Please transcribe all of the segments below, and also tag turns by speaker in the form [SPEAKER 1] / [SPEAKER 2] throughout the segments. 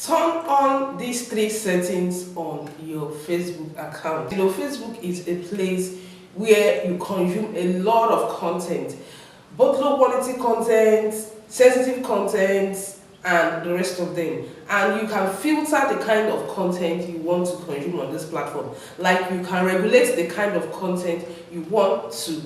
[SPEAKER 1] Turn on these three settings on your Facebook account. Facebook is a place where you consume a lot of content, both low quality content, sensitive content, and the rest of them. And you can filter the kind of content you want to consume on this platform. Like, you can regulate the kind of content you want to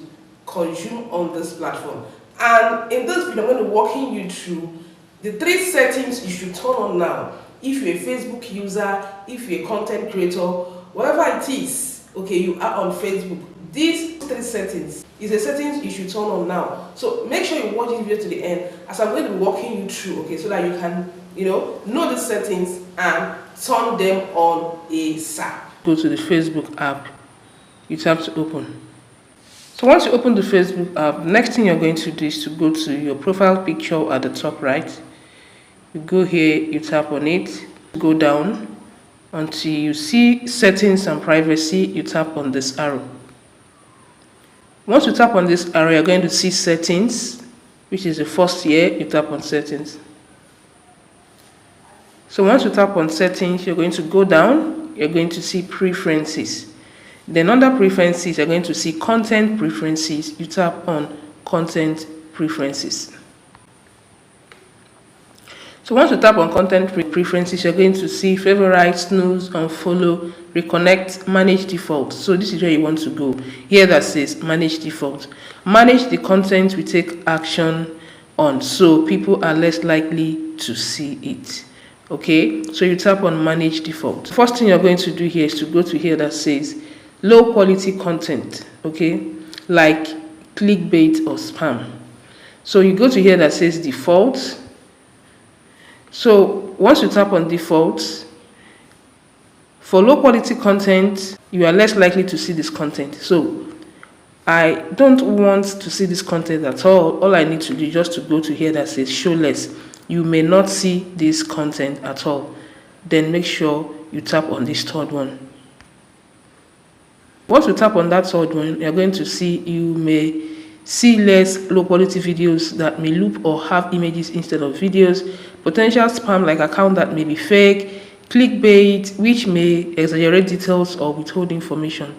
[SPEAKER 1] consume on this platform. And in this video, I'm going to be walking you through the three settings you should turn on now. If you're a Facebook user, if you're a content creator, whatever it is, okay, you are on Facebook, these three settings is the settings you should turn on now. So make sure you watch this video to the end, as I'm going to be walking you through, okay, so that you can, know the settings and turn them on ASAP. Go to the Facebook app, you tap to open. So once you open the Facebook app, next thing you're going to do is to go to your profile picture at the top right. You go here, you tap on it, go down until you see settings and privacy, you tap on this arrow. Once you tap on this arrow, you're going to see settings, which is the first here, you tap on settings. So once you tap on settings, you're going to go down, you're going to see preferences. Then under preferences, you're going to see content preferences, you tap on content preferences. So once you tap on content preferences, you're going to see favorite, snooze, unfollow, reconnect, manage default. So this is where you want to go. Here that says manage default. Manage the content we take action on, so people are less likely to see it. Okay, so you tap on manage default. First thing you're going to do here is to go to here that says low quality content, okay, like clickbait or spam. So you go to here that says default. So once you tap on default, for low quality content, you are less likely to see this content. So I don't want to see this content at all. All I need to do is just to go to here that says show less. You may not see this content at all. Then make sure you tap on this third one. Once you tap on that third one, you're going to see you may see less low quality videos that may loop or have images instead of videos, potential spam like account that may be fake, clickbait which may exaggerate details or withhold information.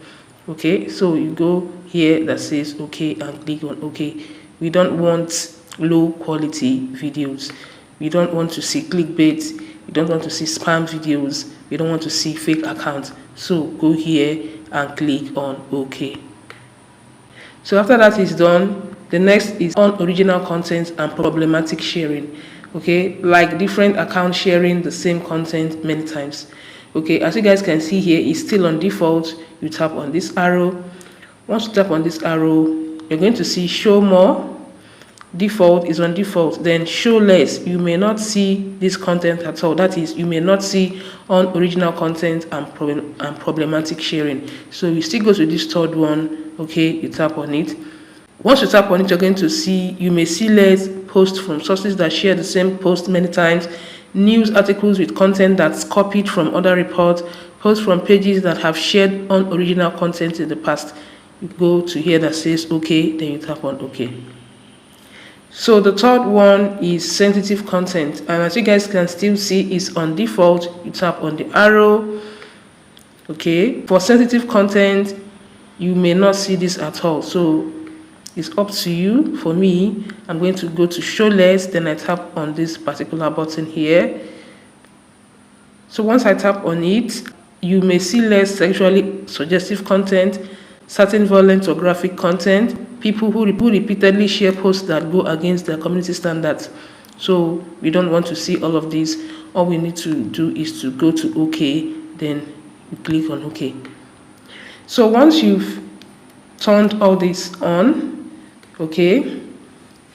[SPEAKER 1] Okay, so you go here that says okay and click on okay. We don't want low quality videos. We don't want to see clickbait. We don't want to see spam videos. We don't want to see fake accounts. So go here and click on okay. So after that is done, the next is on original content and problematic sharing. Okay, like different accounts sharing the same content many times. Okay, as you guys can see here, it's still on default. You tap on this arrow. Once you tap on this arrow, you're going to see show more. Default is on default. Then show less. You may not see this content at all. That is, you may not see on original content and problematic sharing. So you still go to this third one. Okay, you tap on it. Once you tap on it, you're going to see you may see less posts from sources that share the same post many times, news articles with content that's copied from other reports, posts from pages that have shared unoriginal content in the past. You go to here that says okay, then you tap on okay. So the third one is sensitive content, and as you guys can still see, it's on default. You tap on the arrow. Okay, for sensitive content, you may not see this at all, so it's up to you. For me, I'm going to go to show less, then I tap on this particular button here. So once I tap on it, you may see less sexually suggestive content, certain violent or graphic content, people who repeatedly share posts that go against their community standards. So we don't want to see all of these. All we need to do is to go to OK, then you click on OK. So once you've turned all this on, okay,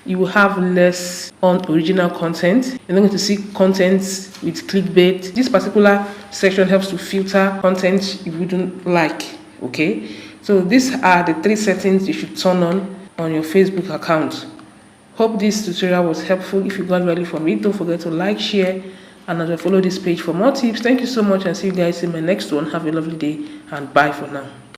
[SPEAKER 1] you will have less on original content. You're not going to see content with clickbait. This particular section helps to filter content you wouldn't like. Okay, so these are the three settings you should turn on your Facebook account. Hope this tutorial was helpful. If you got value from it, don't forget to like, share, and follow this page for more tips. Thank you so much, and see you guys in my next one. Have a lovely day, and bye for now.